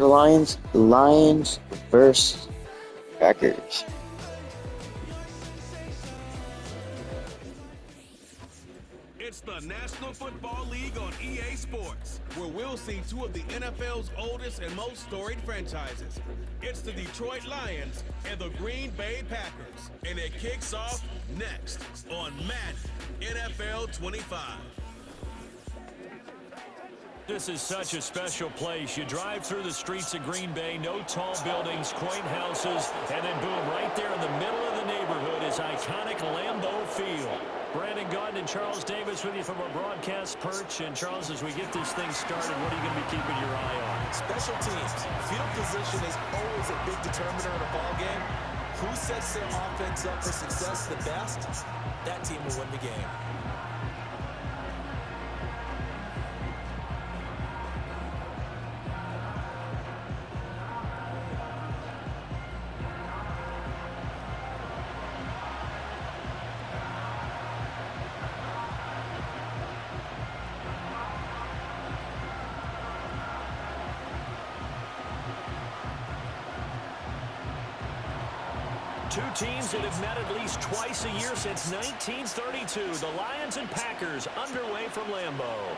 Lions versus Packers. It's the National Football League on EA Sports, where we'll see two of the NFL's oldest and most storied franchises. It's the Detroit Lions and the Green Bay Packers, and it kicks off next on Madden NFL 25. This is such a special place. You drive through the streets of Green Bay, no tall buildings, quaint houses, and then boom, right there in the middle of the neighborhood is iconic Lambeau Field. Brandon Gaudin and Charles Davis with you from our broadcast perch. And Charles, as we get this thing started, what are you going to be keeping your eye on? Special teams. Field position is always a big determiner in a ball game. Who sets their offense up for success the best? That team will win the game. Two teams that have met at least twice a year since 1932. The Lions and Packers underway from Lambeau.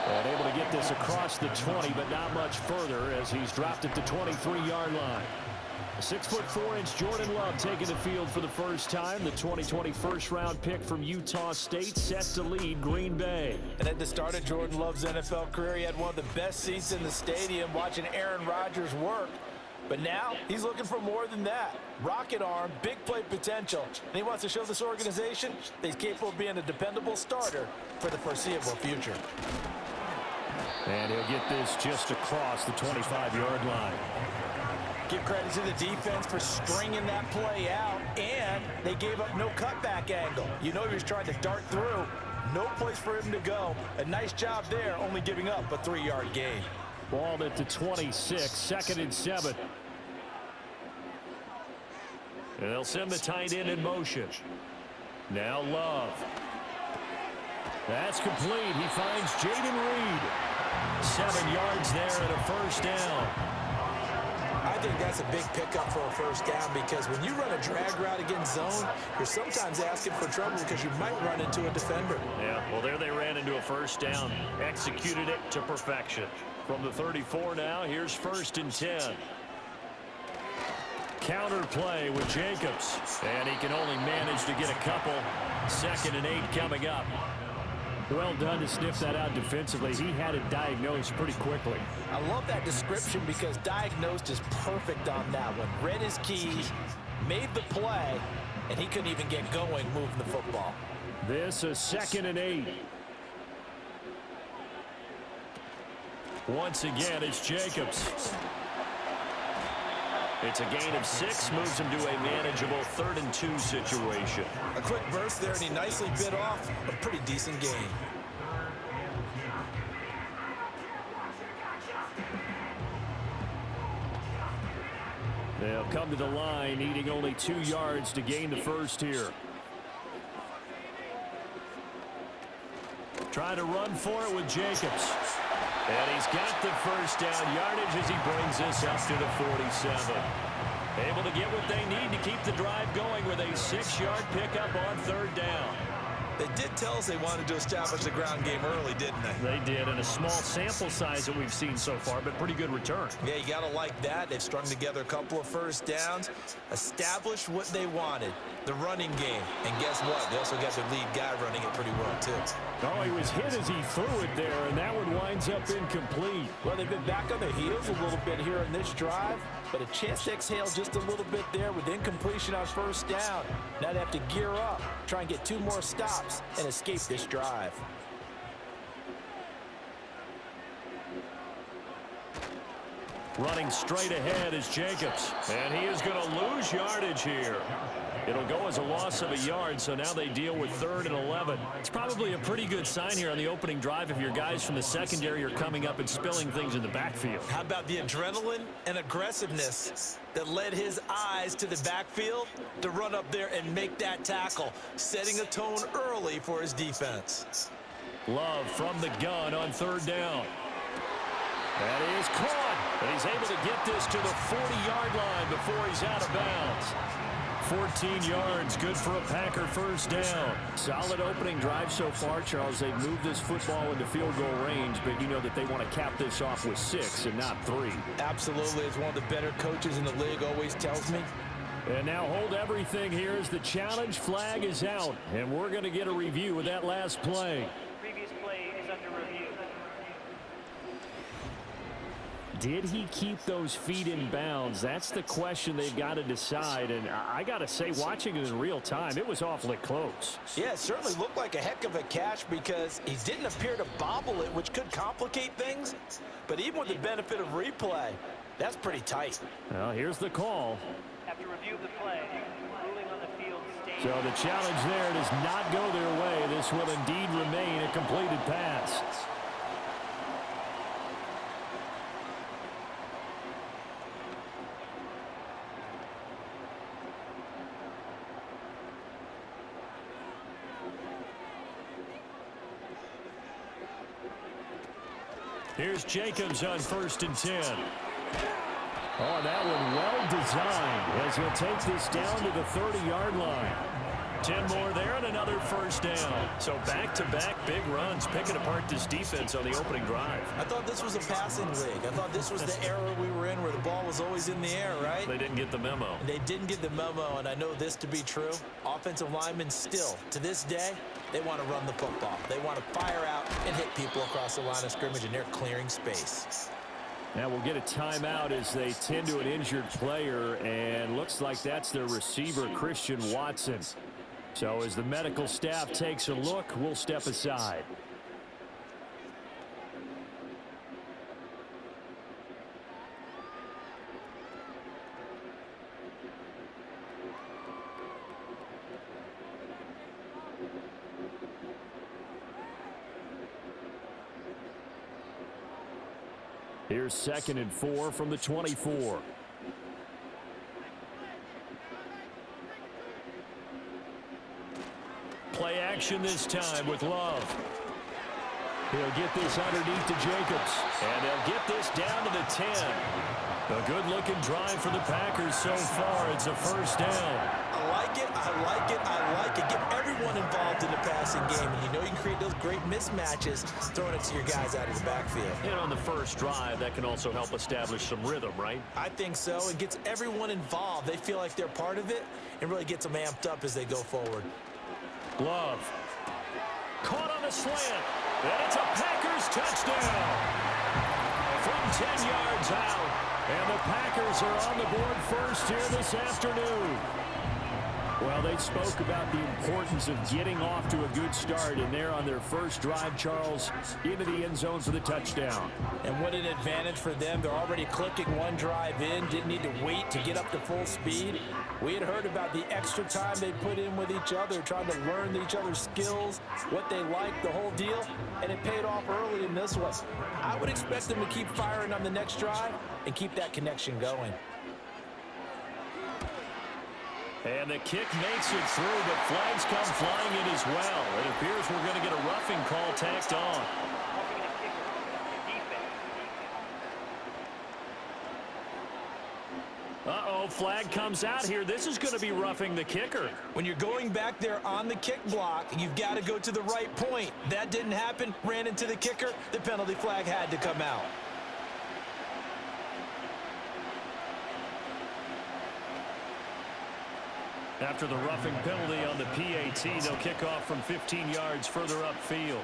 And able to get this across the 20, but not much further as he's dropped at the 23-yard line. A 6'4" Jordan Love taking the field for the first time. The 2020 first-round pick from Utah State set to lead Green Bay. And at the start of Jordan Love's NFL career, he had one of the best seats in the stadium watching Aaron Rodgers work. But now, he's looking for more than that. Rocket arm, big play potential. And he wants to show this organization that he's capable of being a dependable starter for the foreseeable future. And he'll get this just across the 25-yard line. Give credit to the defense for stringing that play out. And they gave up no cutback angle. You know he was trying to dart through. No place for him to go. A nice job there, only giving up a 3-yard gain. Ball at the 26, 2nd and 7. And they'll send the tight end in motion. Now Love. That's complete. He finds Jaden Reed. 7 yards there and a first down. I think that's a big pickup for a first down because when you run a drag route against zone, you're sometimes asking for trouble because you might run into a defender. Yeah, well, there they ran into a first down. Executed it to perfection. From the 34 now, here's 1st and 10. Counter play with Jacobs. And he can only manage to get a couple. 2nd and 8 coming up. Well done to sniff that out defensively. He had it diagnosed pretty quickly. I love that description because diagnosed is perfect on that one. Read his keys, made the play, and he couldn't even get going moving the football. This is 2nd and 8. Once again, it's Jacobs. It's a gain of 6, moves him to a manageable 3rd and 2 situation. A quick burst there, and he nicely bit off a pretty decent gain. They'll come to the line, needing only 2 yards to gain the first here. Trying to run for it with Jacobs. And he's got the first down yardage as he brings this up to the 47. Able to get what they need to keep the drive going with a 6-yard pickup on 3rd down. They did tell us they wanted to establish the ground game early, didn't they? They did, and a small sample size that we've seen so far, but pretty good return. Yeah, you got to like that. They've strung together a couple of first downs, established what they wanted, the running game. And guess what? They also got their lead guy running it pretty well, too. Oh, he was hit as he threw it there, and that one winds up incomplete. Well, they've been back on their heels a little bit here in this drive, but a chance to exhale just a little bit there with incompletion on first down. Now they have to gear up, try and get 2 more stops, and escape this drive. Running straight ahead is Jacobs, and he is going to lose yardage here. It'll go as a loss of a yard, so now they deal with 3rd and 11. It's probably a pretty good sign here on the opening drive if your guys from the secondary are coming up and spilling things in the backfield. How about the adrenaline and aggressiveness that led his eyes to the backfield to run up there and make that tackle, setting a tone early for his defense. Love from the gun on 3rd down. That is caught, and he's able to get this to the 40-yard line before he's out of bounds. 14 yards, good for a Packer first down. Solid opening drive so far, Charles. They've moved this football into field goal range, but you know that they want to cap this off with 6 and not 3. Absolutely. As one of the better coaches in the league always tells me. And now hold everything here as the challenge flag is out, and we're going to get a review of that last play. Previous play is under review. Did he keep those feet in bounds? That's the question they've got to decide. And I got to say, watching it in real time, it was awfully close. Yeah, it certainly looked like a heck of a catch because he didn't appear to bobble it, which could complicate things. But even with the benefit of replay, that's pretty tight. Well, here's the call. After review of the play, ruling on the field stays. So the challenge there does not go their way. This will indeed remain a completed pass. Here's Jacobs on 1st and 10. Oh, that one well designed as he'll take this down to the 30-yard line. 10 more there and another first down. So back-to-back big runs picking apart this defense on the opening drive. I thought this was a passing league. I thought this was the era we were in where the ball was always in the air, right? They didn't get the memo. And they didn't get the memo, and I know this to be true. Offensive linemen still, to this day, they want to run the football. They want to fire out and hit people across the line of scrimmage, and they're clearing space. Now we'll get a timeout as they tend to an injured player, and looks like that's their receiver, Christian Watson. So as the medical staff takes a look, we'll step aside. Here's 2nd and 4 from the 24. Play action this time with Love. He'll get this underneath to Jacobs. And they'll get this down to the 10. A good-looking drive for the Packers so far. It's a first down. I like it, I like it, I like it. Get everyone involved in the passing game. And you know you can create those great mismatches throwing it to your guys out of the backfield. And on the first drive, that can also help establish some rhythm, right? I think so. It gets everyone involved. They feel like they're part of it and really gets them amped up as they go forward. Love. Caught on the slant. And it's a Packers touchdown. From 10 yards out. And the Packers are on the board first here this afternoon. Well, they spoke about the importance of getting off to a good start, and they're on their first drive, Charles, into the end zone for the touchdown. And what an advantage for them. They're already clicking one drive in, didn't need to wait to get up to full speed. We had heard about the extra time they put in with each other, trying to learn each other's skills, what they like, the whole deal, and it paid off early in this one. I would expect them to keep firing on the next drive and keep that connection going. And the kick makes it through, but flags come flying in as well. It appears we're going to get a roughing call tacked on. Uh-oh, flag comes out here. This is going to be roughing the kicker. When you're going back there on the kick block, you've got to go to the right point. That didn't happen, ran into the kicker. The penalty flag had to come out. After the roughing penalty on the PAT, they'll kick off from 15 yards further upfield.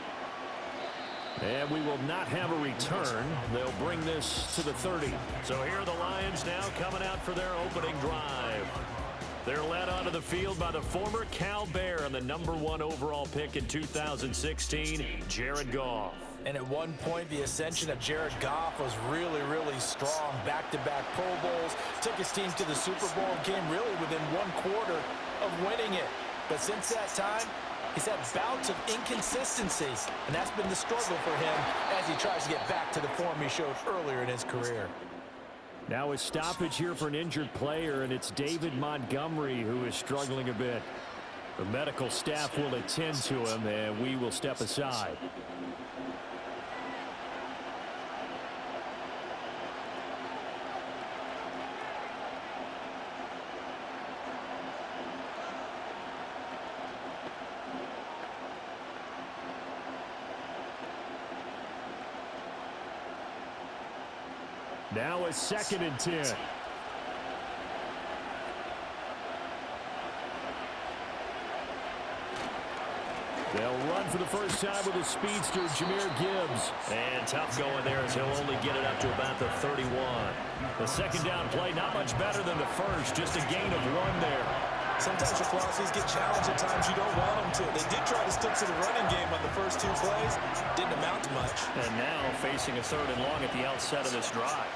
And we will not have a return. They'll bring this to the 30. So here are the Lions now coming out for their opening drive. They're led onto the field by the former Cal Bear and the #1 overall pick in 2016, Jared Goff. And at one point, the ascension of Jared Goff was really, really strong. Back-to-back Pro Bowls, took his team to the Super Bowl and came really within 1/4 of winning it. But since that time, he's had bouts of inconsistency, and that's been the struggle for him as he tries to get back to the form he showed earlier in his career. Now a stoppage here for an injured player, and it's David Montgomery who is struggling a bit. The medical staff will attend to him, and we will step aside. Now a 2nd and 10. They'll run for the first time with a speedster, Jahmyr Gibbs. And tough going there as he'll only get it up to about the 31. The 2nd down play, not much better than the first, just a gain of 1 there. Sometimes your philosophies get challenged at times you don't want them to. They did try to stick to the running game on the first 2 plays. Didn't amount to much. And now facing a 3rd and long at the outset of this drive.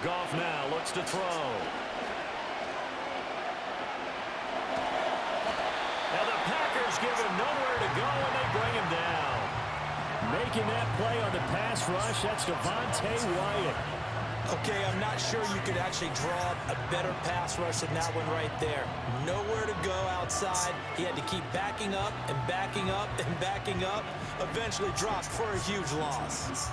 Goff now looks to throw. Now the Packers give him nowhere to go, and they bring him down. Making that play on the pass rush, that's Devontae Wyatt. Okay, I'm not sure you could actually draw a better pass rush than that one right there. Nowhere to go outside. He had to keep backing up and backing up and backing up. Eventually dropped for a huge loss.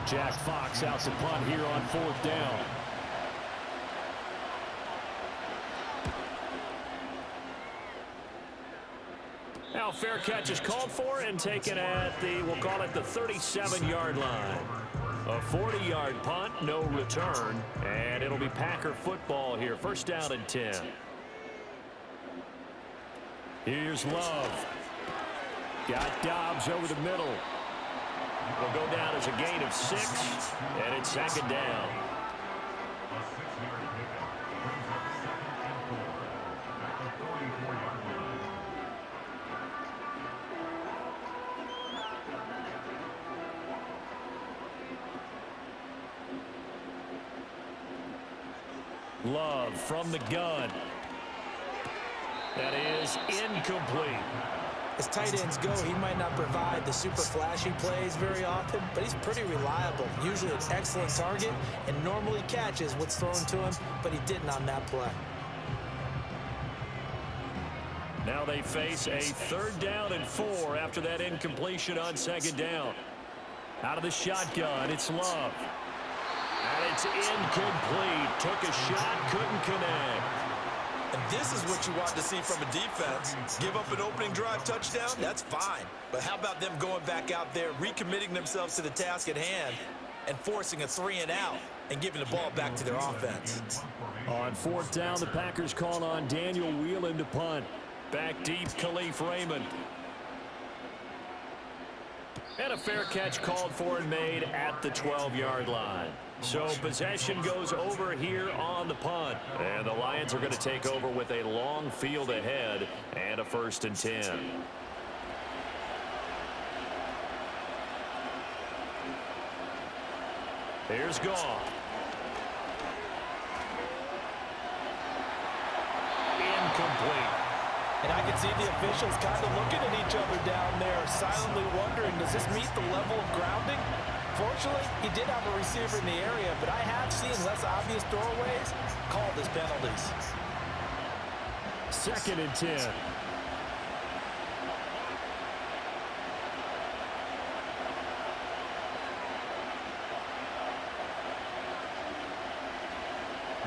Jack Fox out to punt here on 4th down. Now fair catch is called for and taken at the, we'll call it the 37-yard line. A 40-yard punt, no return, and it'll be Packer football here. 1st down and 10. Here's Love. Got Dobbs over the middle. Will go down as a gain of 6, and it's 2nd down. Love from the gun. That is incomplete. As tight ends go, he might not provide the super flashy plays very often, but he's pretty reliable. Usually an excellent target and normally catches what's thrown to him, but he didn't on that play. Now they face a 3rd down and 4 after that incompletion on 2nd down. Out of the shotgun, it's Love. And it's incomplete. Took a shot, couldn't connect. And this is what you want to see from a defense. Give up an opening drive touchdown, that's fine. But how about them going back out there, recommitting themselves to the task at hand, and forcing a 3-and-out and giving the ball back to their offense? On 4th down, the Packers call on Daniel Whelan to punt. Back deep, Khalif Raymond. And a fair catch called for and made at the 12-yard line. So possession goes over here on the punt. And the Lions are going to take over with a long field ahead and a 1st and 10. Here's Goff. Incomplete. And I can see the officials kind of looking at each other down there, silently wondering, does this meet the level of grounding? Fortunately, he did have a receiver in the area, but I have seen less obvious throwaways called as penalties. 2nd and 10.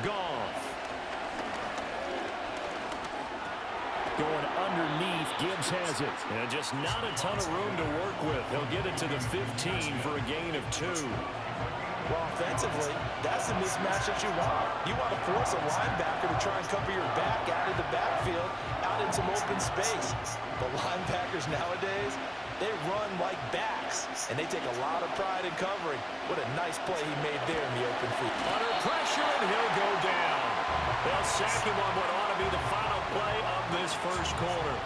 Goff. Going underneath, Gibbs has it. And just not a ton of room to work with. He'll get it to the 15 for a gain of 2. Well, offensively, that's the mismatch that you want. You want to force a linebacker to try and cover your back out of the backfield, out in some open space. But linebackers nowadays, they run like backs, and they take a lot of pride in covering. What a nice play he made there in the open field. Under pressure, and he'll go down. They'll sack him on what ought to be the final play of this 1st quarter.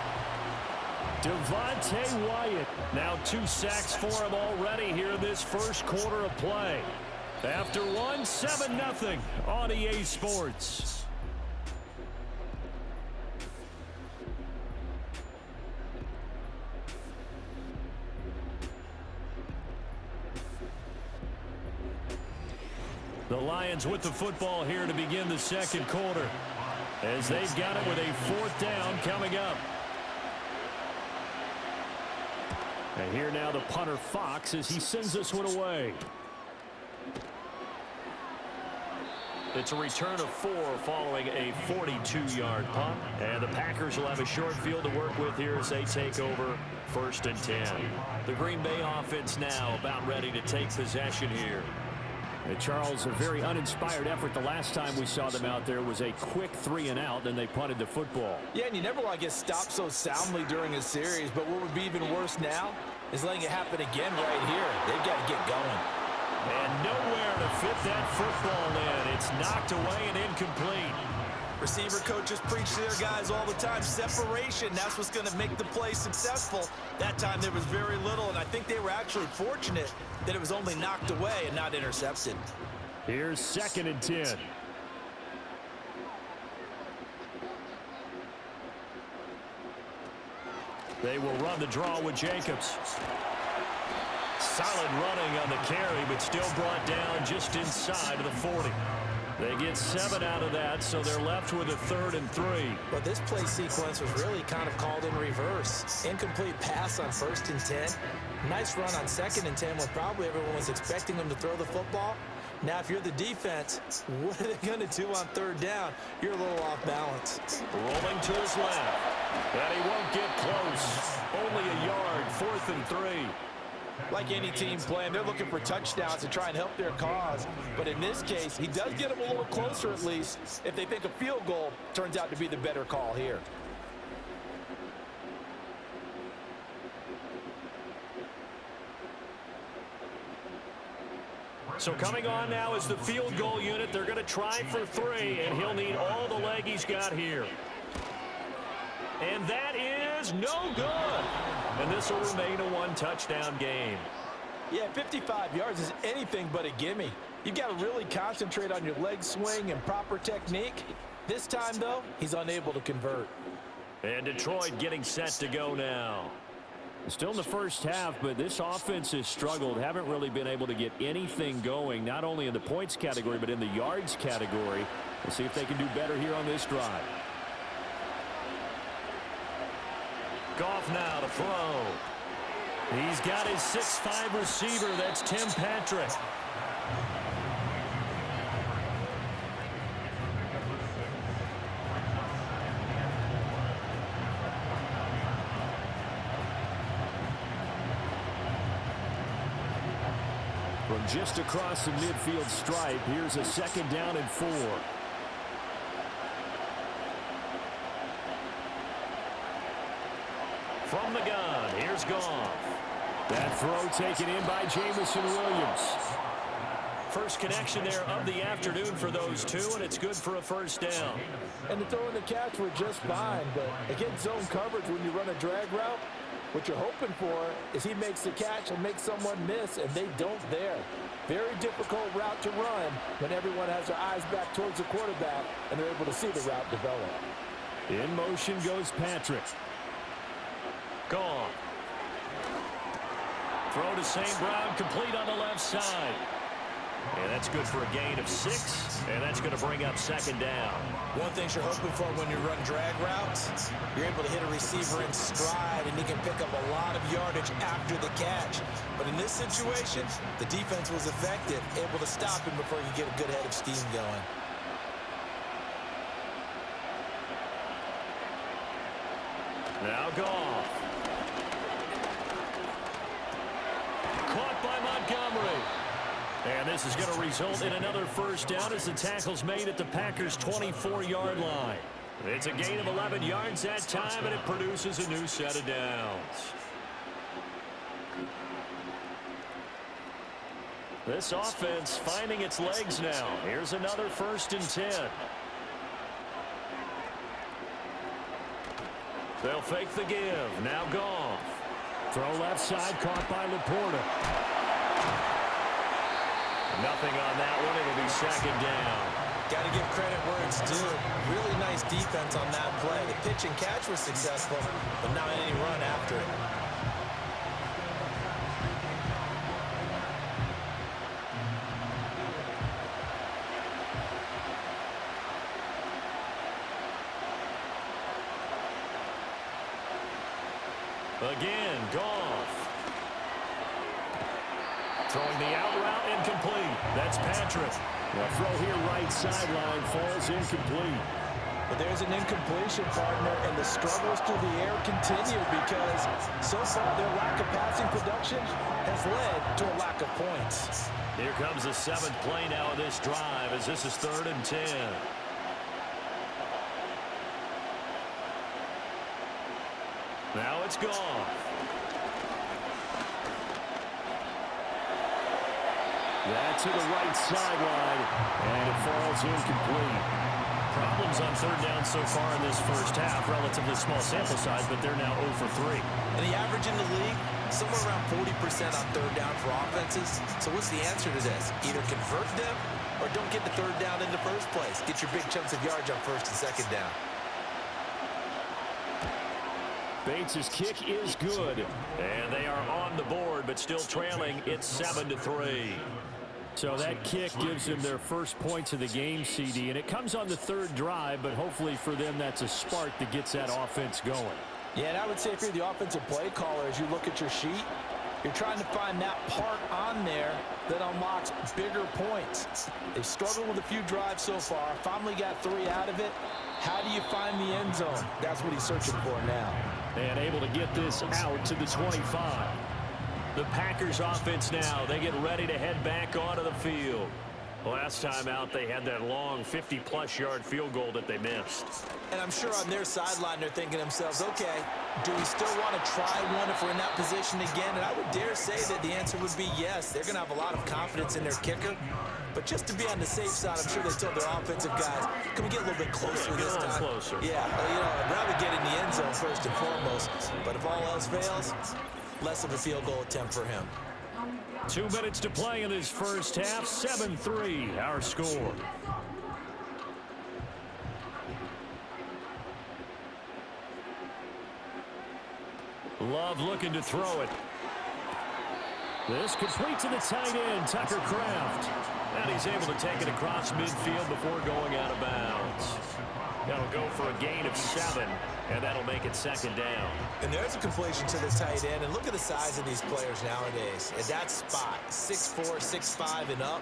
Devontae Wyatt, now 2 sacks for him already here in this 1st quarter of play. After 1, 7-0 on EA Sports. The Lions with the football here to begin the 2nd quarter, as they've got it with a 4th down coming up. And here now the punter Fox as he sends this one away. It's a return of 4 following a 42-yard punt. And the Packers will have a short field to work with here as they take over 1st and 10. The Green Bay offense now about ready to take possession here. And Charles, a very uninspired effort the last time we saw them out there was a quick 3 and out, then they punted the football. Yeah, and you never want to get stopped so soundly during a series, but what would be even worse now is letting it happen again right here. They've got to get going. And nowhere to fit that football in. It's knocked away and incomplete. Receiver coaches preach to their guys all the time. Separation, that's what's going to make the play successful. That time there was very little, and I think they were actually fortunate that it was only knocked away and not intercepted. Here's 2nd and 10. They will run the draw with Jacobs. Solid running on the carry, but still brought down just inside of the 40. They get 7 out of that, so they're left with a 3rd and 3. But this play sequence was really kind of called in reverse. Incomplete pass on 1st and 10. Nice run on 2nd and 10 when probably everyone was expecting them to throw the football. Now, if you're the defense, what are they going to do on 3rd down? You're a little off balance. Rolling to his left. And he won't get close. Only a yard, 4th and 3. Like any team playing, they're looking for touchdowns to try and help their cause. But in this case, he does get them a little closer at least if they think a field goal turns out to be the better call here. So coming on now is the field goal unit. They're going to try for 3, and he'll need all the leg he's got here. And that is no good. And this will remain a 1-touchdown game. Yeah, 55 yards is anything but a gimme. You've got to really concentrate on your leg swing and proper technique. This time, though, he's unable to convert. And Detroit getting set to go now. Still in the first half, but this offense has struggled. Haven't really been able to get anything going, not only in the points category, but in the yards category. We'll see if they can do better here on this drive. Goff now to throw. He's got his 6'5" receiver. That's Tim Patrick. From just across the midfield stripe, here's a 2nd down and 4. From the gun, here's Goff. That throw taken in by Jamison Williams. First connection there of the afternoon for those two, and it's good for a 1st down. And the throw and the catch were just fine, but against zone coverage when you run a drag route, what you're hoping for is he makes the catch and makes someone miss, and they don't there. Very difficult route to run when everyone has their eyes back towards the quarterback and they're able to see the route develop. In motion goes Patrick. Gone. Throw to St. Brown, complete on the left side. And that's good for a gain of 6, and that's going to bring up 2nd down. One thing you're hoping for when you run drag routes, you're able to hit a receiver in stride, and he can pick up a lot of yardage after the catch. But in this situation, the defense was effective, able to stop him before you get a good head of steam going. Now Goff. Caught by Montgomery. And this is going to result in another 1st down as the tackle's made at the Packers' 24-yard line. It's a gain of 11 yards that time, and it produces a new set of downs. This offense finding its legs now. Here's another 1st and 10. They'll fake the give. Now Goff. Throw left side, caught by Laporta. Nothing on that one. It'll be 2nd down. Got to give credit where it's due. Really nice defense on that play. The pitch and catch was successful, but not any run after it. Again, Goff. Throwing the out route incomplete. That's Patrick. The throw here right sideline falls incomplete. But there's an incompletion, partner, and the struggles through the air continue because so far their lack of passing production has led to a lack of points. Here comes the 7th play now of this drive as this is 3rd and 10. Now it's gone. That to the right sideline, and it falls incomplete. Problems on 3rd down so far in this first half. Relatively small sample size, but they're now 0 for 3. And the average in the league, somewhere around 40% on 3rd down for offenses. So what's the answer to this? Either convert them or don't get the 3rd down in the first place. Get your big chunks of yards on 1st and 2nd down. Bates' kick is good. And they are on the board, but still trailing. It's 7-3. So that kick gives them their first points of the game, CD, and it comes on the 3rd drive, but hopefully for them that's a spark that gets that offense going. Yeah, and I would say if you're the offensive play caller, as you look at your sheet, you're trying to find that part on there that unlocks bigger points. They've struggled with a few drives so far, finally got 3 out of it. How do you find the end zone? That's what he's searching for now. And able to get this out to the 25. The Packers offense now, they get ready to head back onto the field. Last time out, they had that long 50-plus yard field goal that they missed. And I'm sure on their sideline they're thinking to themselves, okay, do we still want to try one if we're in that position again? And I would dare say that the answer would be yes. They're going to have a lot of confidence in their kicker. But just to be on the safe side, I'm sure they told their offensive guys, can we get a little bit closer this time? Closer. Yeah, I'd rather get in the end zone first and foremost. But if all else fails, less of a field goal attempt for him. 2 minutes to play in this first half. 7-3, our score. Love looking to throw it. This complete to the tight end, Tucker Kraft. And he's able to take it across midfield before going out of bounds. That'll go for a gain of 7, and that'll make it 2nd down. And there's a completion to the tight end. And look at the size of these players nowadays. At that spot, 6'4", 6'5", and up.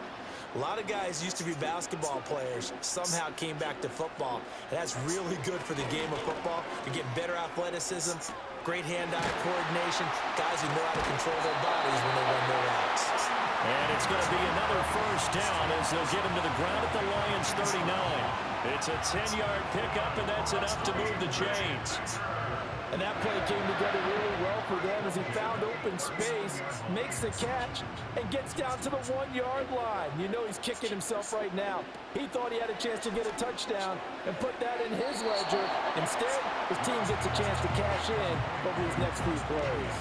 A lot of guys used to be basketball players, somehow came back to football. And that's really good for the game of football. You get better athleticism, great hand-eye coordination, guys who know how to control their bodies when they run their routes. And it's going to be another first down as they'll get him to the ground at the Lions' 39. It's a 10-yard pickup, and that's enough to move the chains. And that play came together really well for them as he found open space, makes the catch, and gets down to the 1-yard line. You know he's kicking himself right now. He thought he had a chance to get a touchdown and put that in his ledger. Instead, his team gets a chance to cash in over these next few plays.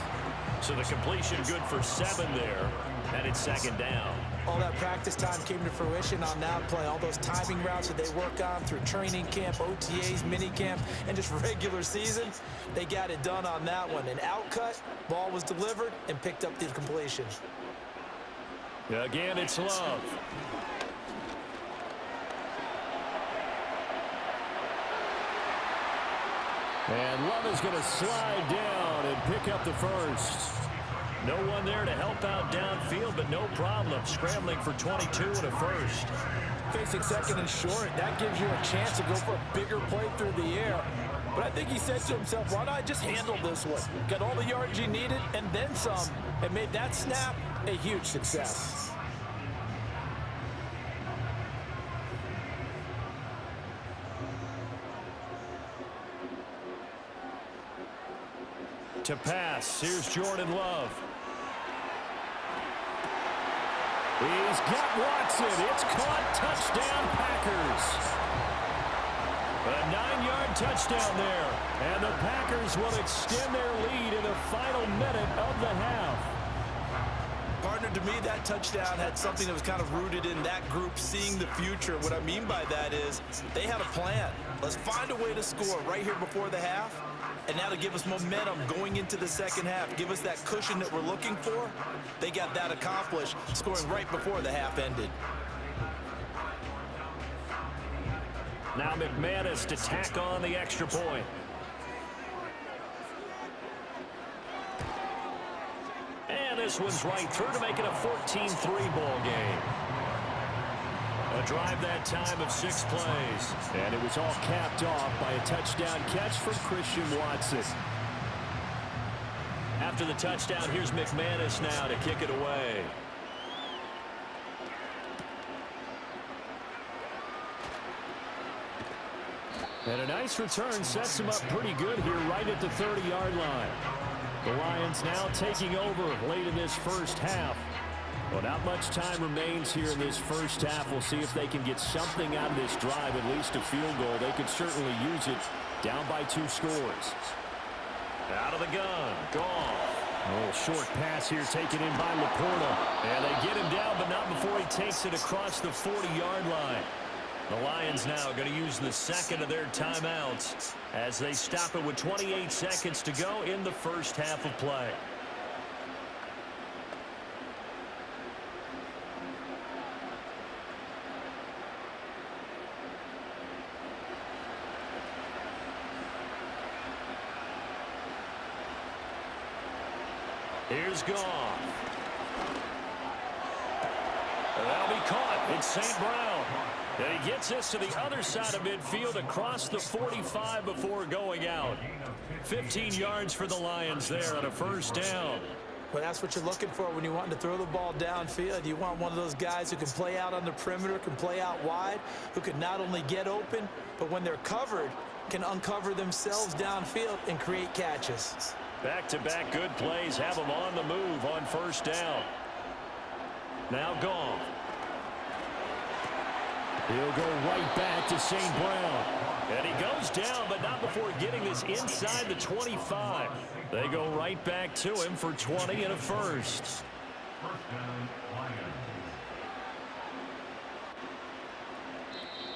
So the completion good for 7 there, and it's 2nd down. All that practice time came to fruition on that play. All those timing routes that they work on through training camp, OTAs, minicamp, and just regular season, they got it done on that one. An outcut, ball was delivered, and picked up the completion. Again, it's Love. And Love is going to slide down and pick up the first. No one there to help out downfield, but no problem. Scrambling for 22 and a first. Facing 2nd and short, that gives you a chance to go for a bigger play through the air. But I think he said to himself, why don't I just handle this one? Got all the yards you needed and then some, and made that snap a huge success. To pass, here's Jordan Love. He's got Watson. It's caught. Touchdown, Packers. A 9-yard touchdown there. And the Packers will extend their lead in the final minute of the half. Partner, to me, that touchdown had something that was kind of rooted in that group seeing the future. What I mean by that is they had a plan. Let's find a way to score right here before the half. And now to give us momentum going into the second half, give us that cushion that we're looking for. They got that accomplished, scoring right before the half ended. Now McManus to tack on the extra point. And this one's right through to make it a 14-3 ball game. A drive that time of 6 plays. And it was all capped off by a touchdown catch from Christian Watson. After the touchdown, here's McManus now to kick it away. And a nice return sets him up pretty good here right at the 30-yard line. The Lions now taking over late in this first half. Well, not much time remains here in this first half. We'll see if they can get something out of this drive, at least a field goal. They could certainly use it down by 2 scores. Out of the gun. Gone. A little short pass here taken in by Laporta. And they get him down, but not before he takes it across the 40-yard line. The Lions now going to use the second of their timeouts as they stop it with 28 seconds to go in the first half of play. Here's Goff. That'll be caught. It's St. Brown. And he gets this to the other side of midfield across the 45 before going out. 15 yards for the Lions there on a first down. Well, that's what you're looking for when you want to throw the ball downfield. You want one of those guys who can play out on the perimeter, can play out wide, who can not only get open, but when they're covered, can uncover themselves downfield and create catches. Back-to-back good plays have them on the move on first down. Now Goff. He'll go right back to St. Brown. And he goes down, but not before getting this inside the 25. They go right back to him for 20 and a first.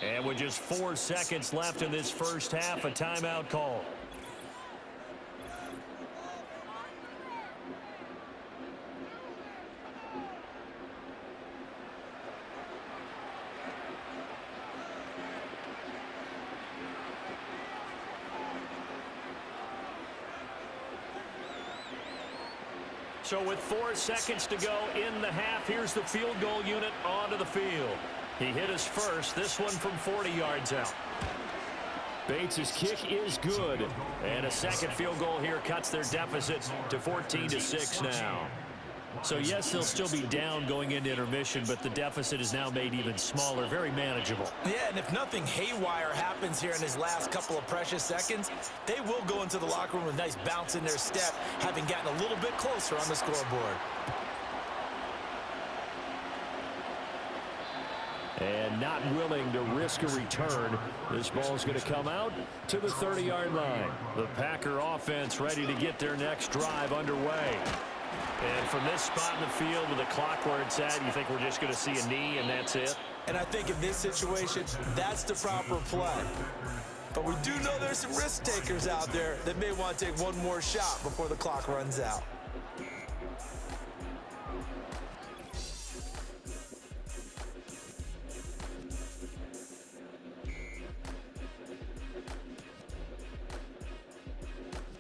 And with just 4 seconds left in this first half, a timeout call. So with 4 seconds to go in the half, here's the field goal unit onto the field. He hit his first, this one from 40 yards out. Bates' kick is good. And a second field goal here cuts their deficit to 14-6 now. So, yes, they'll still be down going into intermission, but the deficit is now made even smaller, very manageable. Yeah, and if nothing haywire happens here in his last couple of precious seconds, they will go into the locker room with a nice bounce in their step, having gotten a little bit closer on the scoreboard. And not willing to risk a return. This ball's going to come out to the 30-yard line. The Packer offense ready to get their next drive underway. And from this spot in the field with the clock where it's at, you think we're just going to see a knee and that's it? And I think in this situation, that's the proper play. But we do know there's some risk takers out there that may want to take one more shot before the clock runs out.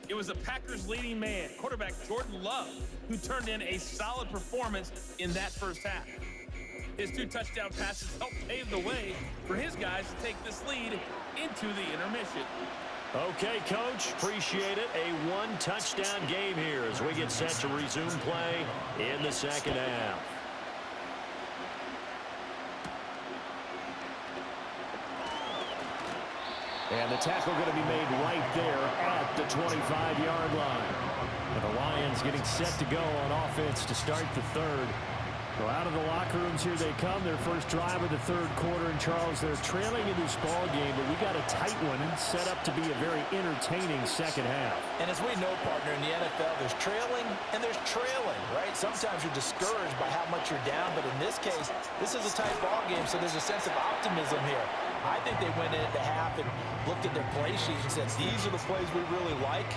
It was the Packers' leading man, quarterback Jordan Love, who turned in a solid performance in that first half. His 2 touchdown passes helped pave the way for his guys to take this lead into the intermission. Okay, Coach, appreciate it. A 1-touchdown game here as we get set to resume play in the second half. And the tackle going to be made right there at the 25-yard line. And the Lions getting set to go on offense to start the third. So out of the locker rooms here they come. Their first drive of the third quarter. And Charles, they're trailing in this ball game, but we got a tight one set up to be a very entertaining second half. And as we know, partner, in the NFL, there's trailing and there's trailing, right? Sometimes you're discouraged by how much you're down, but in this case, this is a tight ball game, so there's a sense of optimism here. I think they went in at the half and looked at their play sheet and said, these are the plays we really like.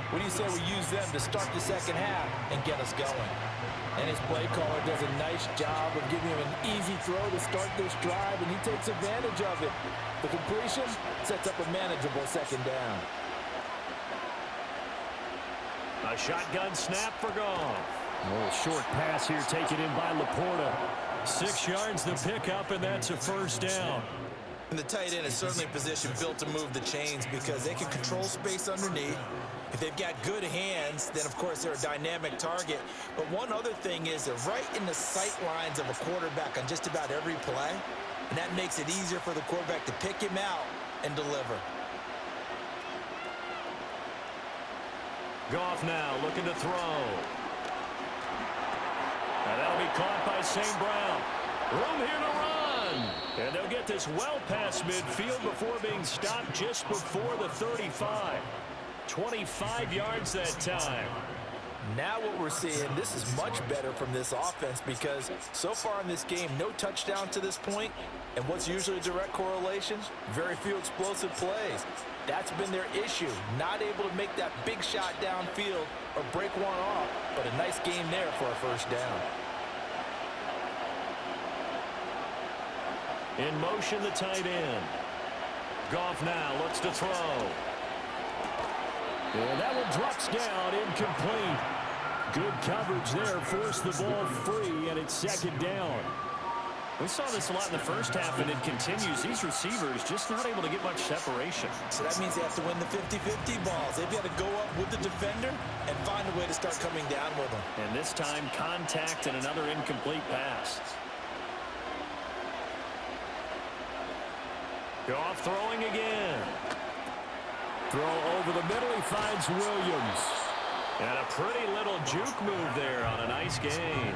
What do you say we use them to start the second half and get us going? And his play caller does a nice job of giving him an easy throw to start this drive, and he takes advantage of it. The completion sets up a manageable second down. A shotgun snap for Goff. A little short pass here taken in by Laporta. 6 yards the pickup, and that's a first down. And the tight end is certainly a position built to move the chains because they can control space underneath. If they've got good hands, then of course they're a dynamic target. But one other thing is they're right in the sight lines of a quarterback on just about every play. And that makes it easier for the quarterback to pick him out and deliver. Goff now looking to throw. And that'll be caught by St. Brown. Room here to run. And they'll get this well past midfield before being stopped just before the 35. 25 yards that time. Now what we're seeing, this is much better from this offense because so far in this game, no touchdown to this point. And what's usually a direct correlation? Very few explosive plays. That's been their issue, not able to make that big shot downfield or break one off. But a nice game there for a first down. In motion, the tight end. Goff now looks to throw. And that one drops down, incomplete. Good coverage there, forced the ball free, and it's second down. We saw this a lot in the first half, and it continues. These receivers just not able to get much separation. So that means they have to win the 50-50 balls. They've got to go up with the defender and find a way to start coming down with them. And this time, contact and another incomplete pass. Goff throwing again. Throw over the middle, he finds Williams. And a pretty little juke move there on a nice gain.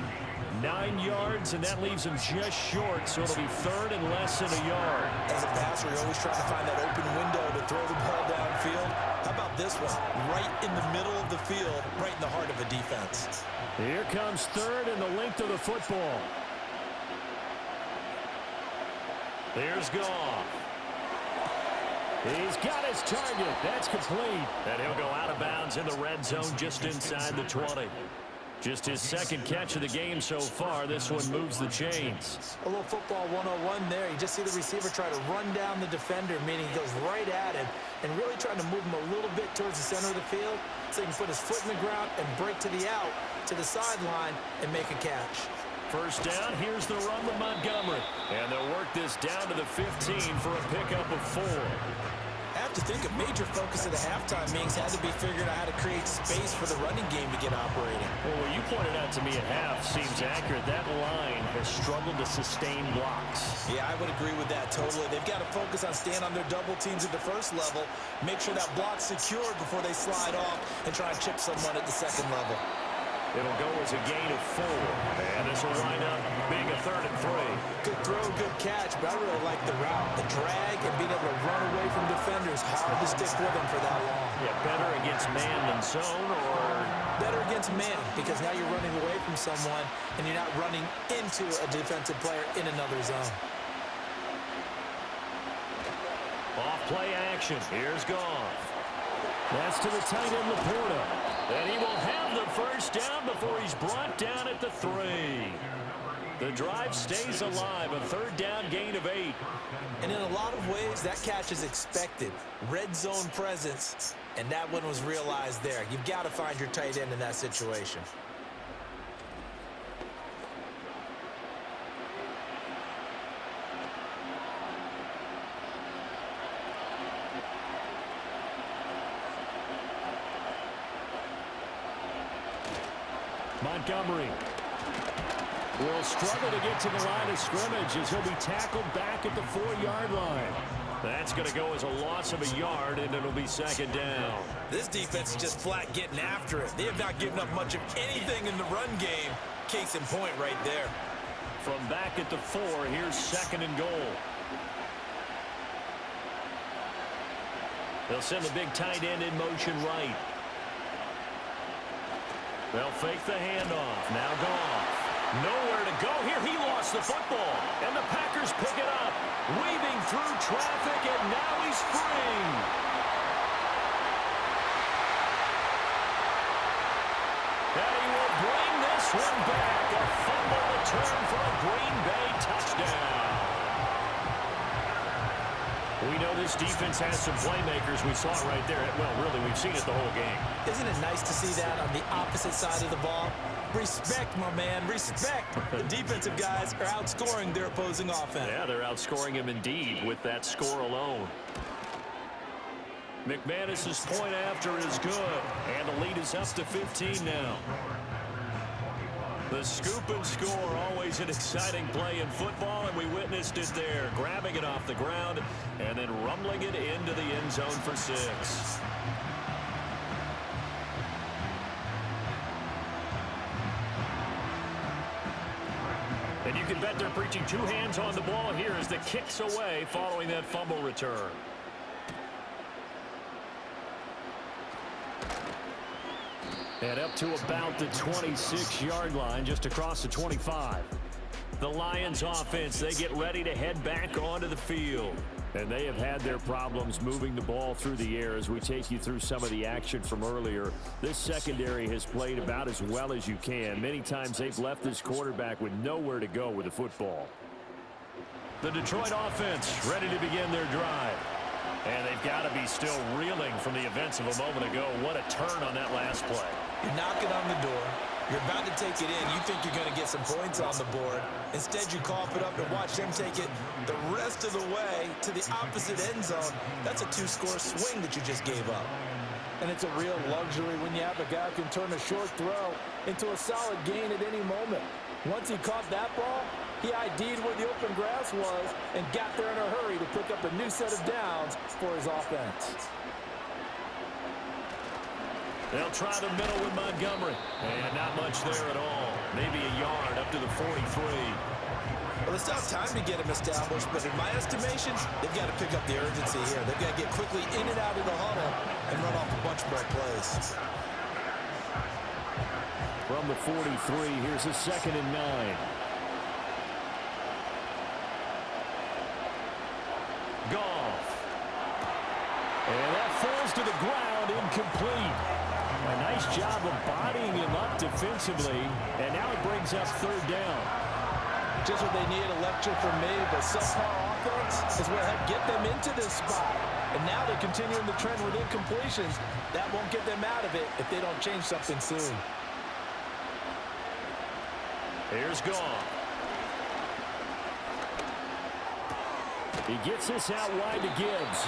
9 yards, and that leaves him just short, so it'll be third and less than a yard. As a passer, you're always trying to find that open window to throw the ball downfield. How about this one? Right in the middle of the field, right in the heart of a defense. Here comes third and the length of the football. Here's Goff. He's got his target. That's complete. And he'll go out of bounds in the red zone just inside the 20. Just his second catch of the game so far. This one moves the chains. A little football 101 there. You just see the receiver try to run down the defender, meaning he goes right at him and really trying to move him a little bit towards the center of the field so he can put his foot in the ground and break to the out, to the sideline, and make a catch. First down, here's the run with Montgomery. And they'll work this down to the 15 for a pickup of 4. I have to think a major focus of the halftime meetings had to be figuring out how to create space for the running game to get operating. Well, what you pointed out to me at half seems accurate. That line has struggled to sustain blocks. Yeah, I would agree with that totally. They've got to focus on staying on their double teams at the first level, make sure that block's secured before they slide off and try and chip someone at the second level. It'll go as a gain of 4. And this will wind up being a 3rd and 3. Good throw, good catch, but I really like the route. The drag and being able to run away from defenders. Hard to stick with them for that long. Yeah, better against man than zone, or? Better against man, because now you're running away from someone and you're not running into a defensive player in another zone. Off play action. Here's Goff. That's to the tight end, Laporta. And he will have the first down before he's brought down at the 3. The drive stays alive, a 3rd down gain of 8. And in a lot of ways, that catch is expected. Red zone presence, and that one was realized there. You've got to find your tight end in that situation. Montgomery will struggle to get to the line of scrimmage as he'll be tackled back at the 4-yard line. That's going to go as a loss of a yard, and it'll be 2nd down. This defense is just flat getting after it. They have not given up much of anything in the run game. Case in point right there. From back at the 4, here's 2nd and goal. They'll send the big tight end in motion right. They'll fake the handoff. Now Goff. Nowhere to go here. He lost the football. And the Packers pick it up. Weaving through traffic, and now he's free. And he will bring this one back. A fumble return for a Green Bay touchdown. We know this defense has some playmakers. We saw it right there. Well, really, we've seen it the whole game. Isn't it nice to see that on the opposite side of the ball? Respect, my man, respect. The defensive guys are outscoring their opposing offense. Yeah, they're outscoring him indeed with that score alone. McManus's point after is good, and the lead is up to 15 now. The scoop and score, always an exciting play in football, and we witnessed it there, grabbing it off the ground and then rumbling it into the end zone for 6. And you can bet they're preaching 2 hands on the ball here as the kick's away following that fumble return. And up to about the 26-yard line, just across the 25. The Lions offense, they get ready to head back onto the field. And they have had their problems moving the ball through the air as we take you through some of the action from earlier. This secondary has played about as well as you can. Many times they've left this quarterback with nowhere to go with the football. The Detroit offense ready to begin their drive. And they've got to be still reeling from the events of a moment ago. What a turn on that last play. You're knocking on the door. You're about to take it in. You think you're going to get some points on the board. Instead, you cough it up and watch them take it the rest of the way to the opposite end zone. That's a 2-score swing that you just gave up. And it's a real luxury when you have a guy who can turn a short throw into a solid gain at any moment. Once he caught that ball, he ID'd where the open grass was and got there in a hurry to pick up a new set of downs for his offense. They'll try the middle with Montgomery. And not much there at all. Maybe a yard up to the 43. Well, it's not time to get him established, but in my estimation, they've got to pick up the urgency here. They've got to get quickly in and out of the huddle and run off a bunch more plays. From the 43, here's a 2nd and 9. Goff. And that falls to the ground, incomplete. A nice job of bodying him up defensively, and now it brings up 3rd down. Just what they need, a lecture from me, but subpar offense is what helped get them into this spot. And now they're continuing the trend with incompletions. That won't get them out of it if they don't change something soon. Here's Goff. He gets this out wide to Gibbs.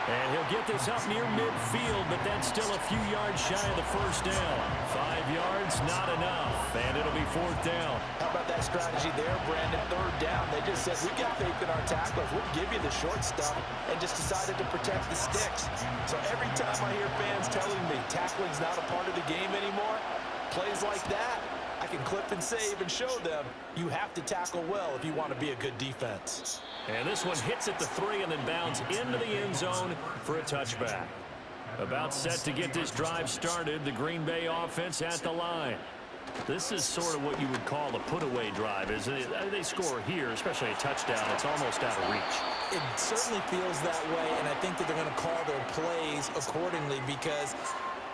And he'll get this up near midfield, but that's still a few yards shy of the 1st down. 5 yards, not enough, and it'll be 4th down. How about that strategy there, Brandon? 3rd down. They just said, we've got faith in our tacklers. We'll give you the short stuff, and just decided to protect the sticks. So every time I hear fans telling me tackling's not a part of the game anymore, plays like that, I can clip and save and show them you have to tackle well if you want to be a good defense. And this one hits at the 3 and then bounds into the end zone for a touchback. About set to get this drive started, the Green Bay offense at the line. This is sort of what you would call a put-away drive, isn't it? They score here, especially a touchdown. It's almost out of reach. It certainly feels that way, and I think that they're going to call their plays accordingly because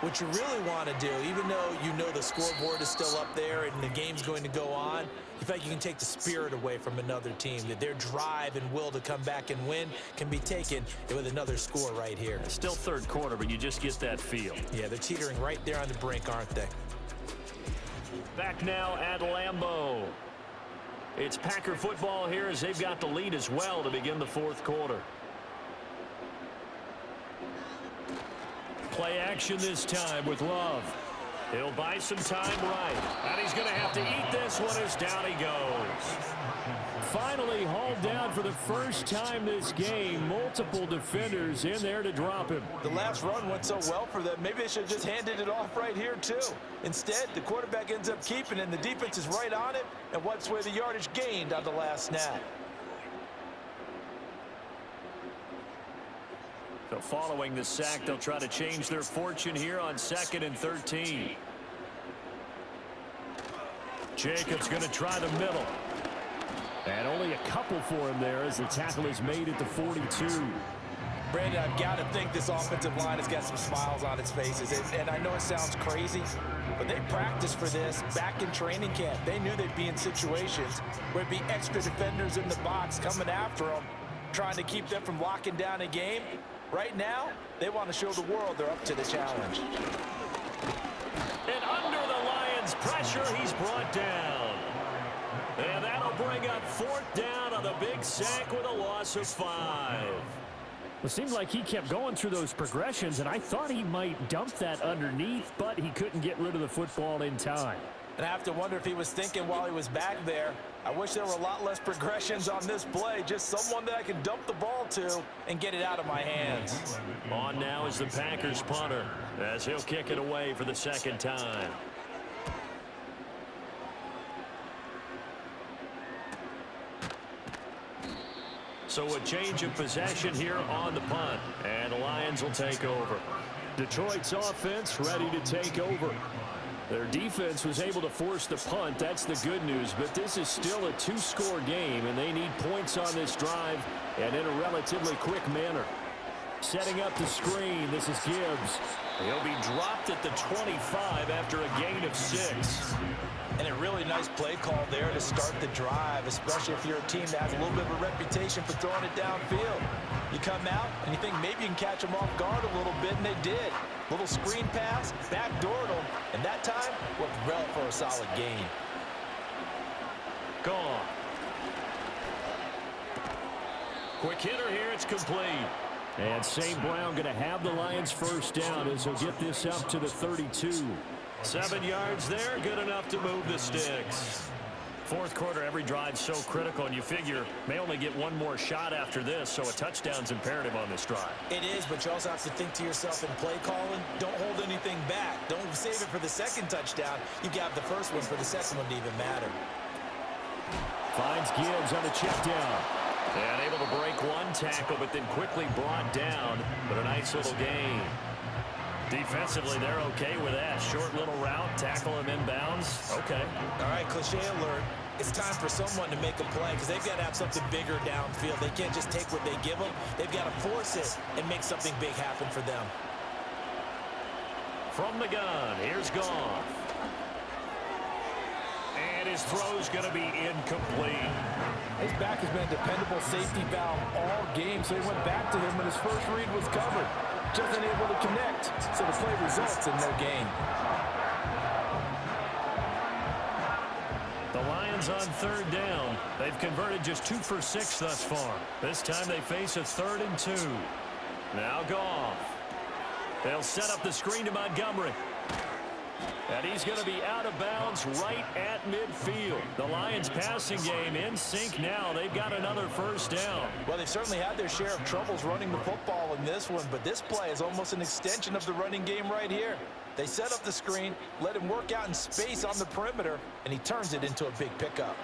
what you really want to do, even though you know the scoreboard is still up there and the game's going to go on, you feel like you can take the spirit away from another team, that their drive and will to come back and win can be taken with another score right here. It's still 3rd quarter, but you just get that feel. Yeah, they're teetering right there on the brink, aren't they? Back now at Lambeau. It's Packer football here as they've got the lead as well to begin the 4th quarter. Play action this time with Love. He'll buy some time right. And he's going to have to eat this one as down he goes. Finally hauled down for the first time this game. Multiple defenders in there to drop him. The last run went so well for them. Maybe they should have just handed it off right here, too. Instead, the quarterback ends up keeping it, and the defense is right on it and wipes away the yardage gained on the last snap. So following the sack, they'll try to change their fortune here on 2nd and 13. Jacobs going to try the middle. And only a couple for him there as the tackle is made at the 42. Brandon, I've got to think this offensive line has got some smiles on its faces. And I know it sounds crazy, but they practiced for this back in training camp. They knew they'd be in situations where there'd be extra defenders in the box coming after them, trying to keep them from locking down a game. Right now, they want to show the world they're up to the challenge. And under the Lions' pressure. He's brought down. And that'll bring up 4th down on the big sack with a loss of 5. It seemed like he kept going through those progressions, and I thought he might dump that underneath, but he couldn't get rid of the football in time. And I have to wonder if he was thinking while he was back there, I wish there were a lot less progressions on this play, just someone that I could dump the ball to and get it out of my hands. On now is the Packers punter, as he'll kick it away for the 2nd time. So a change of possession here on the punt, and the Lions will take over. Detroit's offense ready to take over. Their defense was able to force the punt. That's the good news, but this is still a 2-score game, and they need points on this drive and in a relatively quick manner. Setting up the screen, this is Gibbs. He'll be dropped at the 25 after a gain of 6. And a really nice play call there to start the drive, especially if you're a team that has a little bit of a reputation for throwing it downfield. You come out and you think maybe you can catch them off guard a little bit, and they did. Little screen pass, backdoored them, and that time worked well for a solid gain. Gone. Quick hitter here, it's complete. And St. Brown going to have the Lions 1st down as he'll get this up to the 32. 7 yards there, good enough to move the sticks. 4th quarter, every drive's so critical, and you figure may only get one more shot after this, so a touchdown's imperative on this drive. It is, but you also have to think to yourself in play calling, don't hold anything back. Don't save it for the 2nd touchdown. You got the 1st one for the 2nd one to even matter. Finds Gibbs on the check down. And able to break one tackle, but then quickly brought down, but a nice little gain. Defensively, they're okay with that. Short little route, tackle him inbounds. Okay. All right, cliche alert. It's time for someone to make a play because they've got to have something bigger downfield. They can't just take what they give them. They've got to force it and make something big happen for them. From the gun, here's Goff. And his throw's going to be incomplete. His back has been a dependable safety valve all game, so he went back to him when his first read was covered. Just unable to connect, so the play results in no gain. The Lions on 3rd down. They've converted just 2 for 6 thus far. This time they face a 3rd and 2. Now Goff. They'll set up the screen to Montgomery. And he's going to be out of bounds right at midfield. The Lions passing game in sync now. They've got another 1st down. Well, they've certainly had their share of troubles running the football in this one, but this play is almost an extension of the running game right here. They set up the screen, let him work out in space on the perimeter, and he turns it into a big pickup.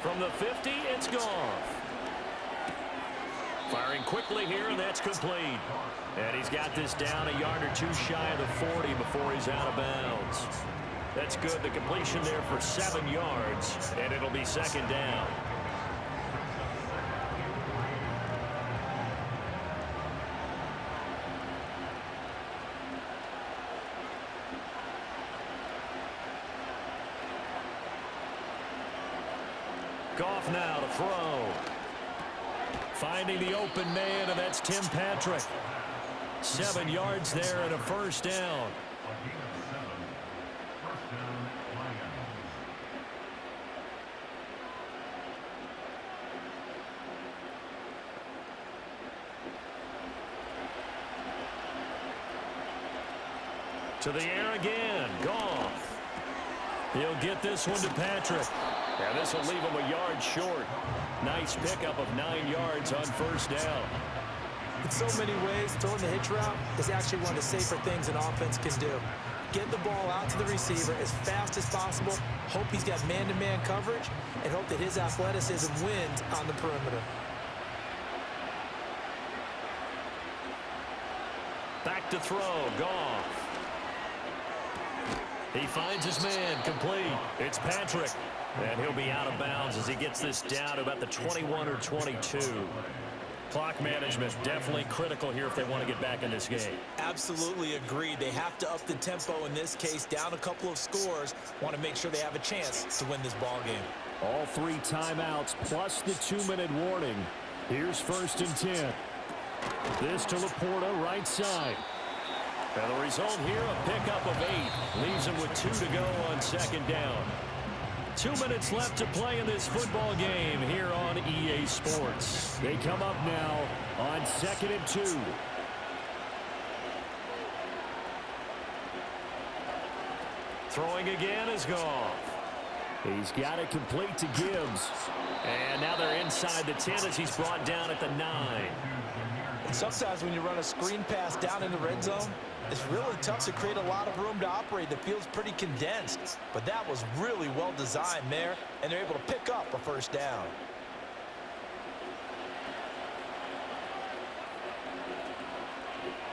From the 50, it's Goff. Firing quickly here, and that's complete. And he's got this down a yard or 2 shy of the 40 before he's out of bounds. That's good. The completion there for 7 yards, and it'll be 2nd down. Goff now to throw. Finding the open man, and that's Tim Patrick. 7 yards there and a 1st down. To the air again, Goff. He'll get this one to Patrick. And this will leave him a yard short. Nice pickup of 9 yards on 1st down. In so many ways, throwing the hitch route is actually one of the safer things an offense can do. Get the ball out to the receiver as fast as possible, hope he's got man-to-man coverage, and hope that his athleticism wins on the perimeter. Back to throw, Goff. He finds his man, complete. It's Patrick. And he'll be out of bounds as he gets this down to about the 21 or 22. Clock management definitely critical here if they want to get back in this game. Absolutely agreed. They have to up the tempo in this case, down a couple of scores. Want to make sure they have a chance to win this ball game. All 3 timeouts plus the 2-minute warning. Here's 1st and 10. This to Laporta, right side. And the result here, a pickup of 8. Leaves him with 2 to go on 2nd down. 2 minutes left to play in this football game here on EA Sports. They come up now on 2nd and 2. Throwing again is Goff. He's got it complete to Gibbs. And now they're inside the 10 as he's brought down at the 9. And sometimes when you run a screen pass down in the red zone, it's really tough to create a lot of room to operate. The field's pretty condensed, but that was really well designed there, and they're able to pick up a 1st down.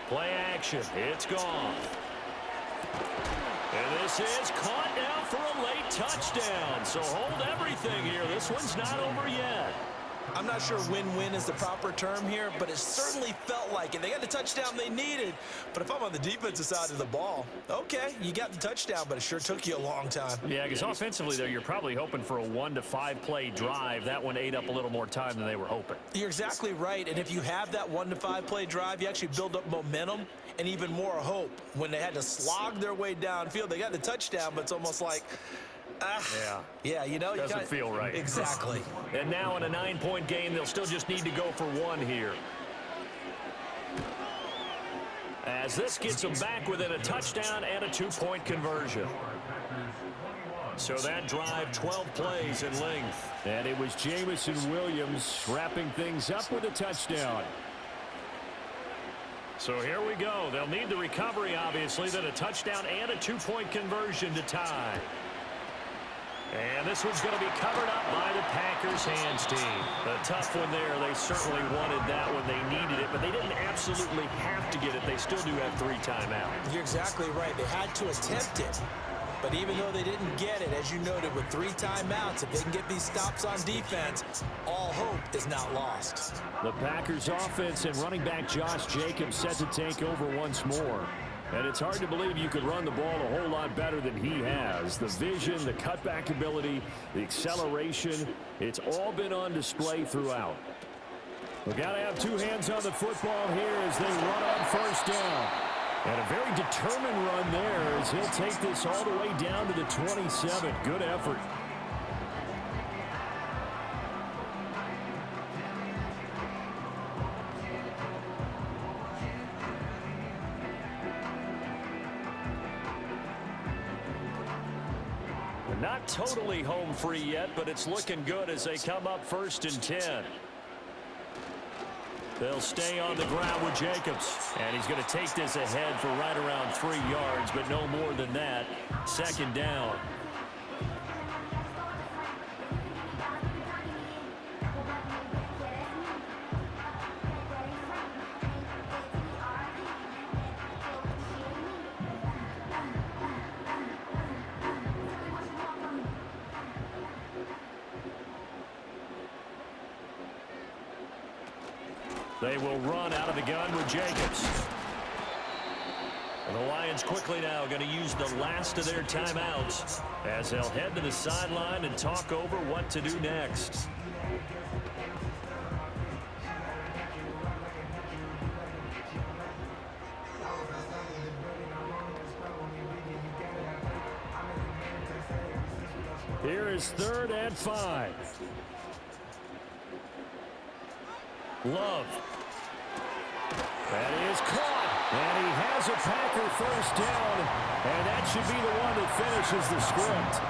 Play action. It's gone. And this is caught now for a late touchdown. So hold everything here. This one's not over yet. I'm not sure win-win is the proper term here, but it certainly felt like it. They got the touchdown they needed, but if I'm on the defensive side of the ball, okay, you got the touchdown, but it sure took you a long time. Yeah, because offensively, though, you're probably hoping for a 1 to 5 play drive. That one ate up a little more time than they were hoping. You're exactly right, and if you have that 1 to 5 play drive, you actually build up momentum and even more hope. When they had to slog their way downfield, they got the touchdown, but it's almost like, yeah, you know, doesn't feel right. Exactly. And now in a 9-point game, they'll still just need to go for 1 here. As this gets them back within a touchdown and a 2-point conversion. So that drive, 12 plays in length. And it was Jamison Williams wrapping things up with a touchdown. So here we go. They'll need the recovery, obviously, then a touchdown and a 2-point conversion to tie. And this one's going to be covered up by the Packers hands team. A tough one there. They certainly wanted that when they needed it, but they didn't absolutely have to get it. They still do have 3 timeouts. You're exactly right. They had to attempt it. But even though they didn't get it, as you noted, with 3 timeouts, if they can get these stops on defense, all hope is not lost. The Packers offense and running back Josh Jacobs set to take over once more. And it's hard to believe you could run the ball a whole lot better than he has. The vision, the cutback ability, the acceleration, it's all been on display throughout. We've got to have 2 hands on the football here as they run on 1st down. And a very determined run there as he'll take this all the way down to the 27. Good effort. Not totally home free yet, but it's looking good as they come up 1st and 10. They'll stay on the ground with Jacobs. And he's going to take this ahead for right around 3 yards, but no more than that. 2nd down. They will run out of the gun with Jacobs. And the Lions quickly now going to use the last of their timeouts as they'll head to the sideline and talk over what to do next. Here is 3rd and 5. Love. That is caught. And he has a Packer 1st down. And that should be the one that finishes the script.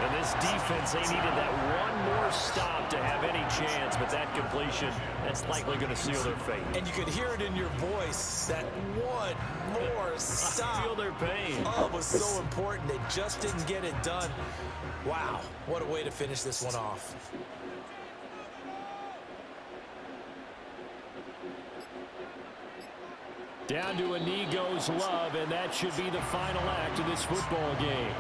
And this defense, they needed that one more stop to have any chance. But that completion, that's likely going to seal their fate. And you could hear it in your voice, that one more stop. I feel their pain. Oh, it was so important. They just didn't get it done. Wow, what a way to finish this one off. Down to a knee goes Love, and that should be the final act of this football game.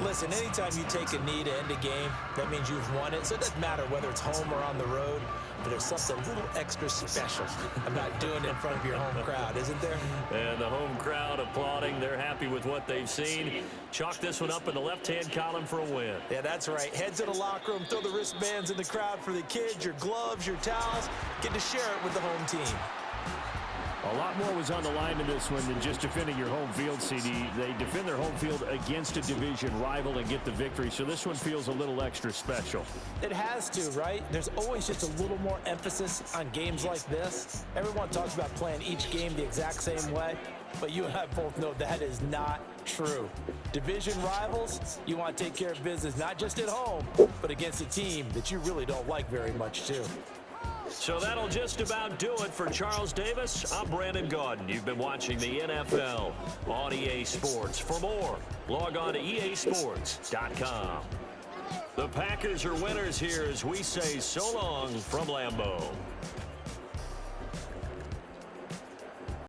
Listen, anytime you take a knee to end a game, that means you've won it. So it doesn't matter whether it's home or on the road, but there's something a little extra special about doing it in front of your home crowd, isn't there? And the home crowd applauding. They're happy with what they've seen. Chalk this one up in the left-hand column for a win. Yeah, that's right. Head to the locker room, throw the wristbands in the crowd for the kids, your gloves, your towels. Get to share it with the home team. A lot more was on the line in this one than just defending your home field, CD. They defend their home field against a division rival and get the victory, so this one feels a little extra special. It has to, right? There's always just a little more emphasis on games like this. Everyone talks about playing each game the exact same way, but you and I both know that is not true. Division rivals, you want to take care of business not just at home, but against a team that you really don't like very much, too. So that'll just about do it for Charles Davis. I'm Brandon Gaudin. You've been watching the NFL on EA Sports. For more, log on to easports.com. The Packers are winners here as we say so long from Lambeau.